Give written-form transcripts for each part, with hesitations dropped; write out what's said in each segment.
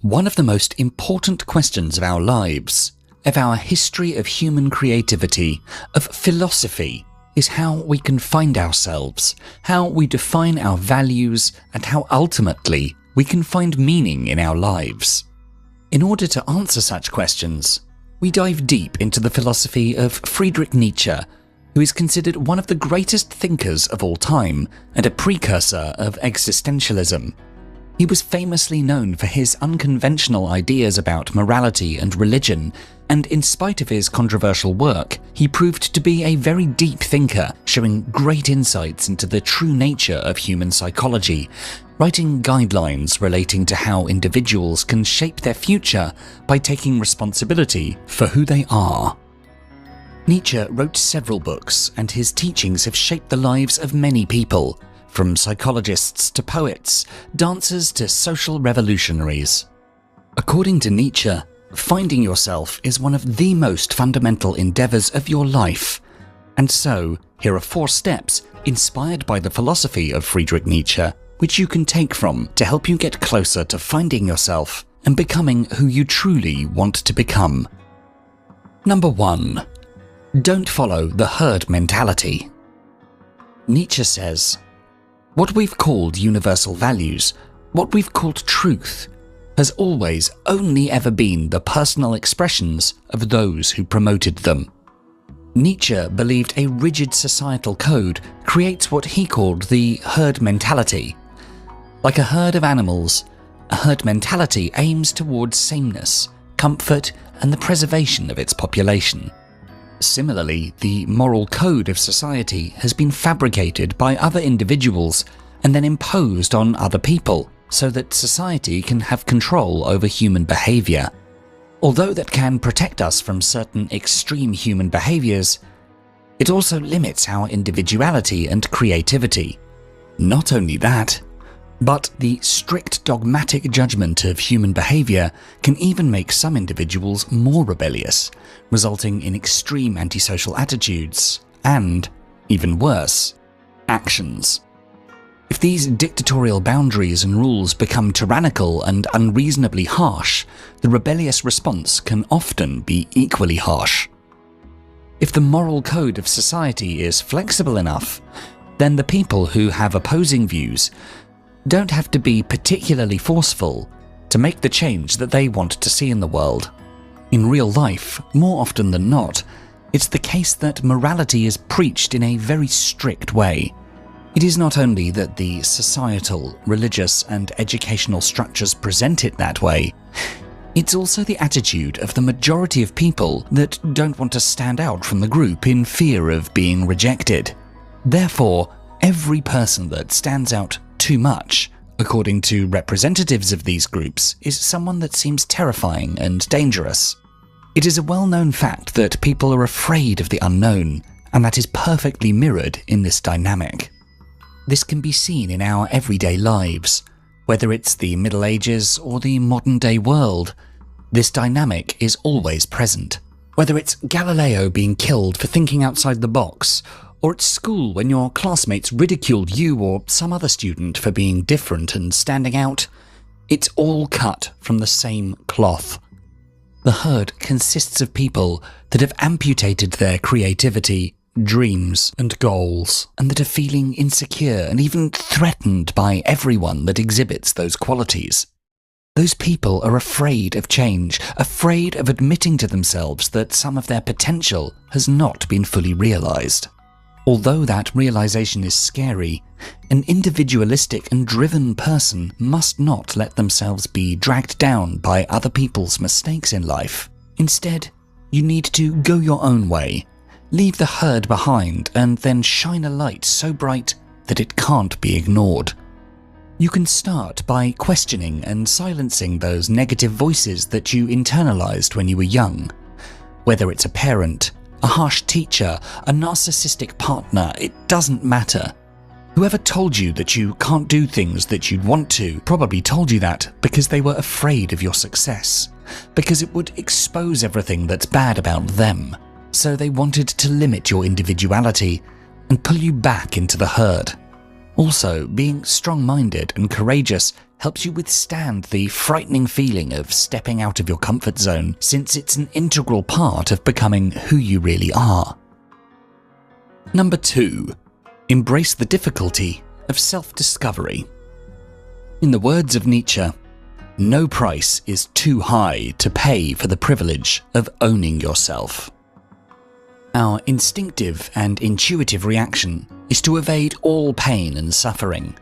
One of the most important questions of our lives, of our history of human creativity, of philosophy, is how we can find ourselves, how we define our values, and how ultimately we can find meaning in our lives. In order to answer such questions, we dive deep into the philosophy of Friedrich Nietzsche, who is considered one of the greatest thinkers of all time and a precursor of existentialism. He was famously known for his unconventional ideas about morality and religion, and in spite of his controversial work, he proved to be a very deep thinker, showing great insights into the true nature of human psychology, writing guidelines relating to how individuals can shape their future by taking responsibility for who they are. Nietzsche wrote several books, and his teachings have shaped the lives of many people, from psychologists to poets, dancers to social revolutionaries. According to Nietzsche, finding yourself is one of the most fundamental endeavors of your life. And so, here are 4 steps inspired by the philosophy of Friedrich Nietzsche, which you can take from to help you get closer to finding yourself and becoming who you truly want to become. Number 1. Don't follow the herd mentality. Nietzsche says, "What we've called universal values, what we've called truth, has always only ever been the personal expressions of those who promoted them." Nietzsche believed a rigid societal code creates what he called the herd mentality. Like a herd of animals, a herd mentality aims towards sameness, comfort, and the preservation of its population. Similarly, the moral code of society has been fabricated by other individuals and then imposed on other people, so that society can have control over human behavior. Although that can protect us from certain extreme human behaviors, it also limits our individuality and creativity. Not only that, but the strict dogmatic judgment of human behavior can even make some individuals more rebellious, resulting in extreme antisocial attitudes and, even worse, actions. If these dictatorial boundaries and rules become tyrannical and unreasonably harsh, the rebellious response can often be equally harsh. If the moral code of society is flexible enough, then the people who have opposing views don't have to be particularly forceful to make the change that they want to see in the world. In real life, more often than not, it's the case that morality is preached in a very strict way. It is not only that the societal, religious, and educational structures present it that way, it's also the attitude of the majority of people that don't want to stand out from the group in fear of being rejected. Therefore, every person that stands out too much, according to representatives of these groups, is someone that seems terrifying and dangerous. It is a well-known fact that people are afraid of the unknown, and that is perfectly mirrored in this dynamic. This can be seen in our everyday lives, whether it's the Middle Ages or the modern-day world. This dynamic is always present. Whether it's Galileo being killed for thinking outside the box, or at school when your classmates ridiculed you or some other student for being different and standing out, it's all cut from the same cloth. The herd consists of people that have amputated their creativity, dreams, and goals, and that are feeling insecure and even threatened by everyone that exhibits those qualities. Those people are afraid of change, afraid of admitting to themselves that some of their potential has not been fully realized. Although that realization is scary, an individualistic and driven person must not let themselves be dragged down by other people's mistakes in life. Instead, you need to go your own way, leave the herd behind, and then shine a light so bright that it can't be ignored. You can start by questioning and silencing those negative voices that you internalized when you were young. Whether it's a parent, a harsh teacher, a narcissistic partner, it doesn't matter. Whoever told you that you can't do things that you'd want to probably told you that because they were afraid of your success, because it would expose everything that's bad about them. So they wanted to limit your individuality and pull you back into the herd. Also, being strong-minded and courageous helps you withstand the frightening feeling of stepping out of your comfort zone, since it's an integral part of becoming who you really are. Number 2. Embrace the difficulty of self-discovery. In the words of Nietzsche, no price is too high to pay for the privilege of owning yourself. Our instinctive and intuitive reaction is to evade all pain and suffering.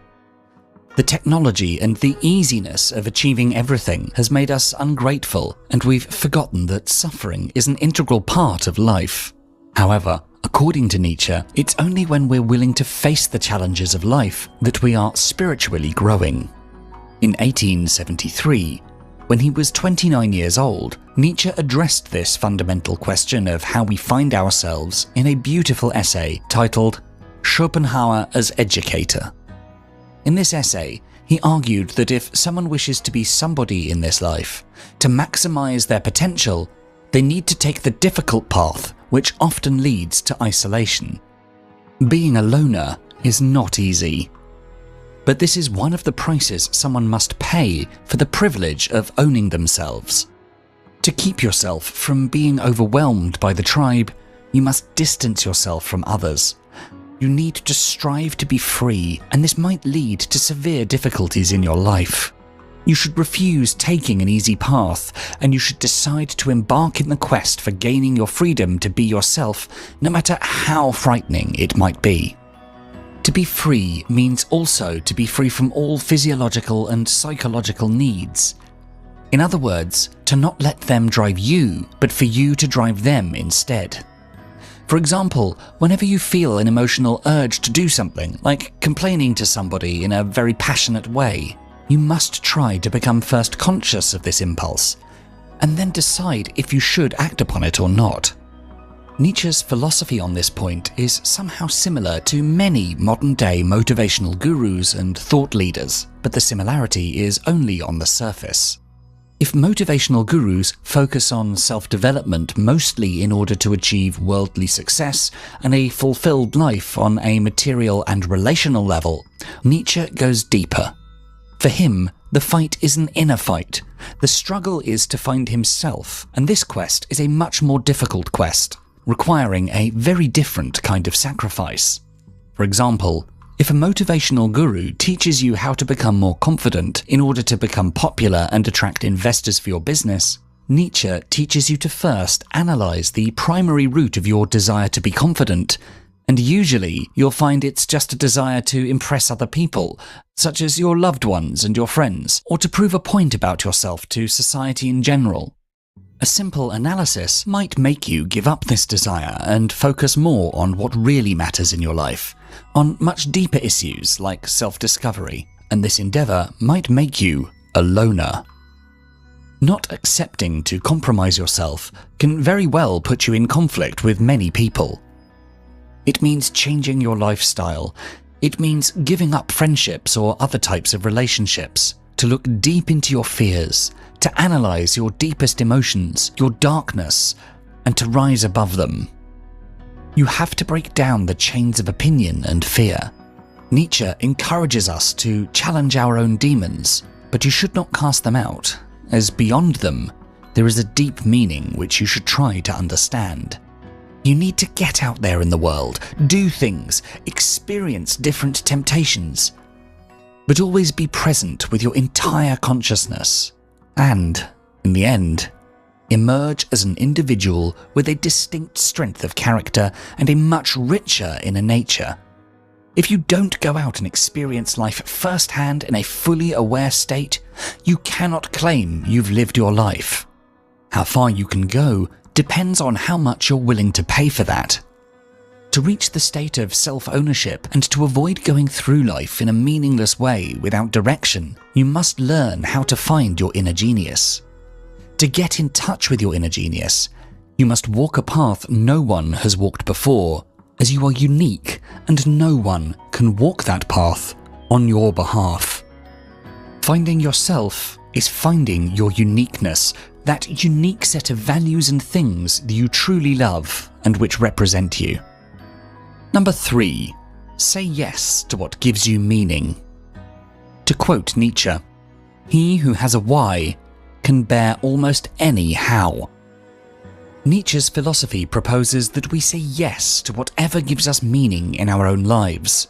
The technology and the easiness of achieving everything has made us ungrateful, and we've forgotten that suffering is an integral part of life. However, according to Nietzsche, it's only when we're willing to face the challenges of life that we are spiritually growing. In 1873, when he was 29 years old, Nietzsche addressed this fundamental question of how we find ourselves in a beautiful essay titled Schopenhauer as Educator. In this essay, he argued that if someone wishes to be somebody in this life, to maximize their potential, they need to take the difficult path, which often leads to isolation. Being a loner is not easy. But this is one of the prices someone must pay for the privilege of owning themselves. To keep yourself from being overwhelmed by the tribe, you must distance yourself from others. You need to strive to be free, and this might lead to severe difficulties in your life. You should refuse taking an easy path, and you should decide to embark in the quest for gaining your freedom to be yourself, no matter how frightening it might be. To be free means also to be free from all physiological and psychological needs. In other words, to not let them drive you, but for you to drive them instead. For example, whenever you feel an emotional urge to do something, like complaining to somebody in a very passionate way, you must try to become first conscious of this impulse, and then decide if you should act upon it or not. Nietzsche's philosophy on this point is somehow similar to many modern-day motivational gurus and thought leaders, but the similarity is only on the surface. If motivational gurus focus on self-development mostly in order to achieve worldly success and a fulfilled life on a material and relational level, Nietzsche goes deeper. For him, the fight is an inner fight. The struggle is to find himself, and this quest is a much more difficult quest, requiring a very different kind of sacrifice. For example, if a motivational guru teaches you how to become more confident in order to become popular and attract investors for your business, Nietzsche teaches you to first analyze the primary root of your desire to be confident, and usually you'll find it's just a desire to impress other people, such as your loved ones and your friends, or to prove a point about yourself to society in general. A simple analysis might make you give up this desire and focus more on what really matters in your life, on much deeper issues like self-discovery, and this endeavor might make you a loner. Not accepting to compromise yourself can very well put you in conflict with many people. It means changing your lifestyle. It means giving up friendships or other types of relationships, to look deep into your fears, to analyze your deepest emotions, your darkness, and to rise above them. You have to break down the chains of opinion and fear. Nietzsche encourages us to challenge our own demons, but you should not cast them out, as beyond them, there is a deep meaning which you should try to understand. You need to get out there in the world, do things, experience different temptations, but always be present with your entire consciousness, and, in the end, emerge as an individual with a distinct strength of character and a much richer inner nature. If you don't go out and experience life firsthand in a fully aware state, you cannot claim you've lived your life. How far you can go depends on how much you're willing to pay for that. To reach the state of self-ownership and to avoid going through life in a meaningless way without direction, you must learn how to find your inner genius. To get in touch with your inner genius, you must walk a path no one has walked before, as you are unique and no one can walk that path on your behalf. Finding yourself is finding your uniqueness, that unique set of values and things that you truly love and which represent you. Number 3. Say yes to what gives you meaning. To quote Nietzsche, "He who has a why can bear almost any how." Nietzsche's philosophy proposes that we say yes to whatever gives us meaning in our own lives,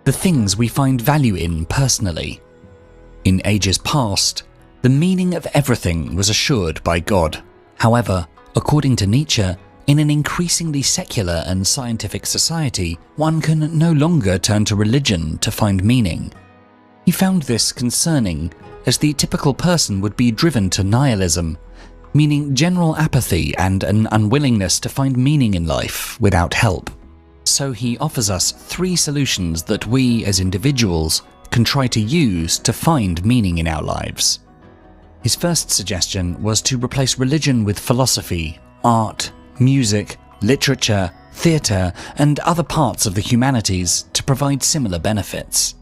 the things we find value in personally. In ages past, the meaning of everything was assured by God. However, according to Nietzsche, in an increasingly secular and scientific society, one can no longer turn to religion to find meaning. He found this concerning, as the typical person would be driven to nihilism, meaning general apathy and an unwillingness to find meaning in life without help. So he offers us 3 solutions that we as individuals can try to use to find meaning in our lives. His first suggestion was to replace religion with philosophy, art, music, literature, theatre, and other parts of the humanities to provide similar benefits.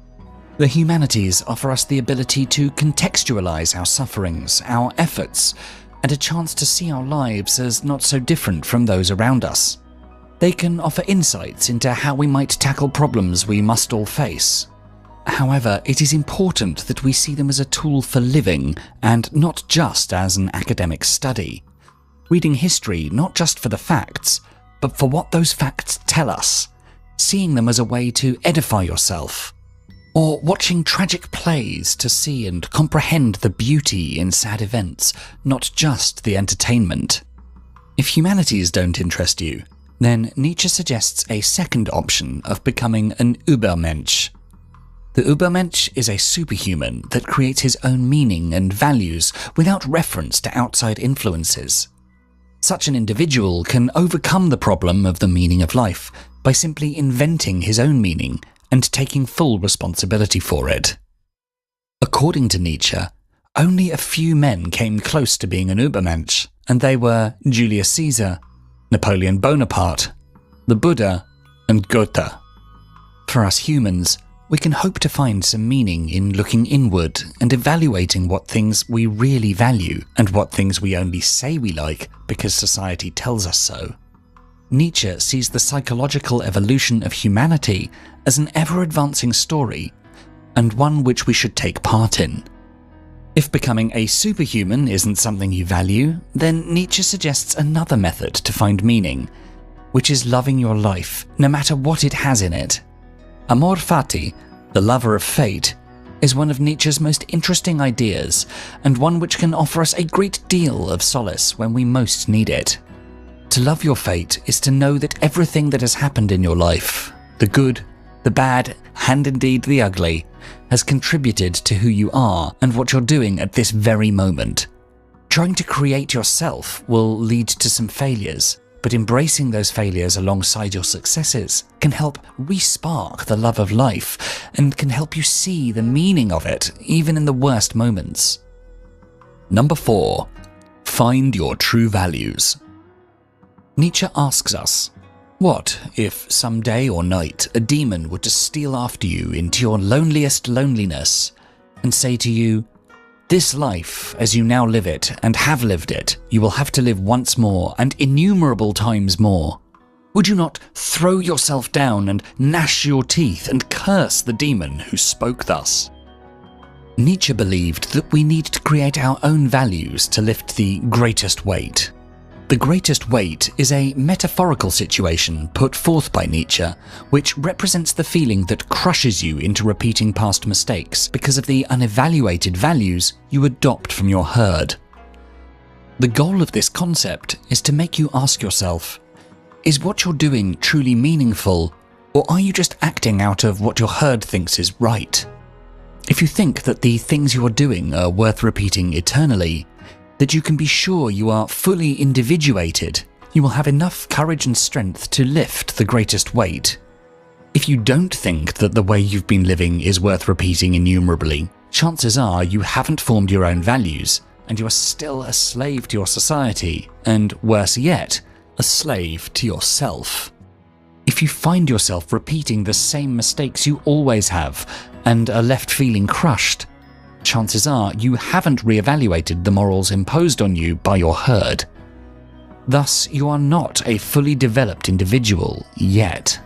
The humanities offer us the ability to contextualize our sufferings, our efforts, and a chance to see our lives as not so different from those around us. They can offer insights into how we might tackle problems we must all face. However, it is important that we see them as a tool for living and not just as an academic study. Reading history not just for the facts, but for what those facts tell us, seeing them as a way to edify yourself, or watching tragic plays to see and comprehend the beauty in sad events, not just the entertainment. If humanities don't interest you, then Nietzsche suggests a second option of becoming an Übermensch. The Übermensch is a superhuman that creates his own meaning and values without reference to outside influences. Such an individual can overcome the problem of the meaning of life by simply inventing his own meaning and taking full responsibility for it. According to Nietzsche, only a few men came close to being an Übermensch, and they were Julius Caesar, Napoleon Bonaparte, the Buddha, and Goethe. For us humans, we can hope to find some meaning in looking inward and evaluating what things we really value and what things we only say we like because society tells us so. Nietzsche sees the psychological evolution of humanity as an ever-advancing story, and one which we should take part in. If becoming a superhuman isn't something you value, then Nietzsche suggests another method to find meaning, which is loving your life, no matter what it has in it. Amor fati, the lover of fate, is one of Nietzsche's most interesting ideas, and one which can offer us a great deal of solace when we most need it. To love your fate is to know that everything that has happened in your life, the good, the bad, and indeed the ugly, has contributed to who you are and what you're doing at this very moment. Trying to create yourself will lead to some failures, but embracing those failures alongside your successes can help re-spark the love of life and can help you see the meaning of it even in the worst moments. Number 4. Find your true values. Nietzsche asks us, what if some day or night a demon were to steal after you into your loneliest loneliness and say to you, "This life, as you now live it and have lived it, you will have to live once more and innumerable times more"? Would you not throw yourself down and gnash your teeth and curse the demon who spoke thus? Nietzsche believed that we need to create our own values to lift the greatest weight. The greatest weight is a metaphorical situation put forth by Nietzsche, which represents the feeling that crushes you into repeating past mistakes because of the unevaluated values you adopt from your herd. The goal of this concept is to make you ask yourself, is what you're doing truly meaningful, or are you just acting out of what your herd thinks is right? If you think that the things you're doing are worth repeating eternally, that you can be sure you are fully individuated, you will have enough courage and strength to lift the greatest weight. If you don't think that the way you've been living is worth repeating innumerably, chances are you haven't formed your own values, and you are still a slave to your society, and worse yet, a slave to yourself. If you find yourself repeating the same mistakes you always have, and are left feeling crushed, chances are you haven't re-evaluated the morals imposed on you by your herd. Thus, you are not a fully developed individual yet.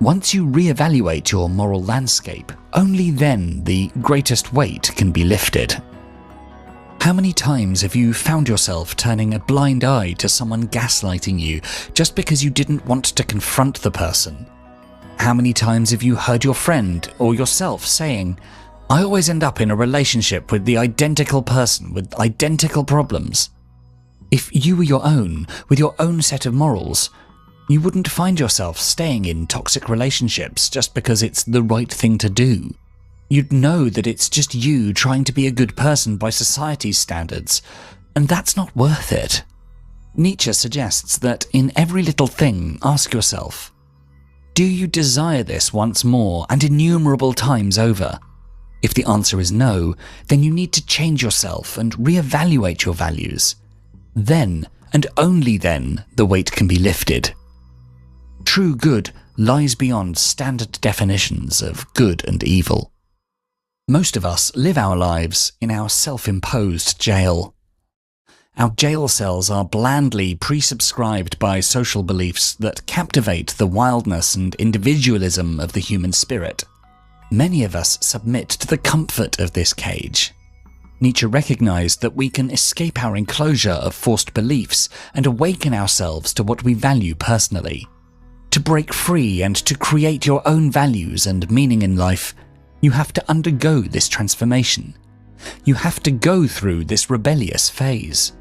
Once you reevaluate your moral landscape, only then the greatest weight can be lifted. How many times have you found yourself turning a blind eye to someone gaslighting you just because you didn't want to confront the person? How many times have you heard your friend or yourself saying, "I always end up in a relationship with the identical person with identical problems"? If you were your own, with your own set of morals, you wouldn't find yourself staying in toxic relationships just because it's the right thing to do. You'd know that it's just you trying to be a good person by society's standards, and that's not worth it. Nietzsche suggests that in every little thing, ask yourself, do you desire this once more and innumerable times over? If the answer is no, then you need to change yourself and reevaluate your values. Then, and only then, the weight can be lifted. True good lies beyond standard definitions of good and evil. Most of us live our lives in our self-imposed jail. Our jail cells are blandly pre-subscribed by social beliefs that captivate the wildness and individualism of the human spirit. Many of us submit to the comfort of this cage. Nietzsche recognized that we can escape our enclosure of forced beliefs and awaken ourselves to what we value personally. To break free and to create your own values and meaning in life, you have to undergo this transformation. You have to go through this rebellious phase.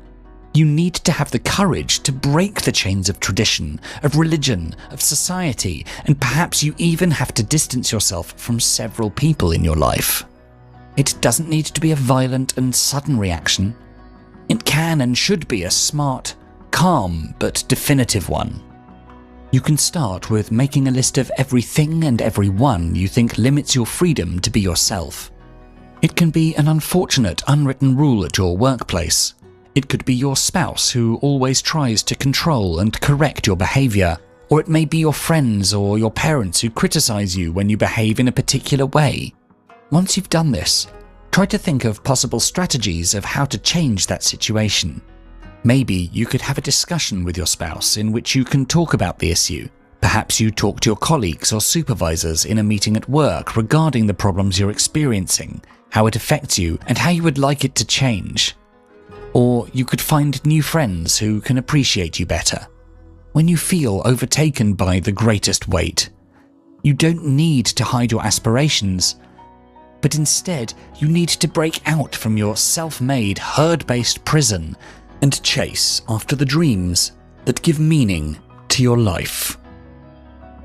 You need to have the courage to break the chains of tradition, of religion, of society, and perhaps you even have to distance yourself from several people in your life. It doesn't need to be a violent and sudden reaction. It can and should be a smart, calm, but definitive one. You can start with making a list of everything and everyone you think limits your freedom to be yourself. It can be an unfortunate unwritten rule at your workplace. It could be your spouse who always tries to control and correct your behavior, or it may be your friends or your parents who criticize you when you behave in a particular way. Once you've done this, try to think of possible strategies of how to change that situation. Maybe you could have a discussion with your spouse in which you can talk about the issue. Perhaps you talk to your colleagues or supervisors in a meeting at work regarding the problems you're experiencing, how it affects you, and how you would like it to change. Or you could find new friends who can appreciate you better. When you feel overtaken by the greatest weight, you don't need to hide your aspirations, but instead you need to break out from your self-made, herd-based prison and chase after the dreams that give meaning to your life.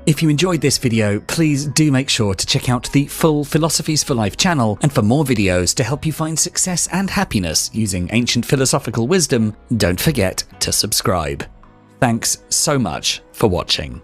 If you enjoyed this video, please do make sure to check out the full Philosophies for Life channel, and for more videos to help you find success and happiness using ancient philosophical wisdom, don't forget to subscribe. Thanks so much for watching.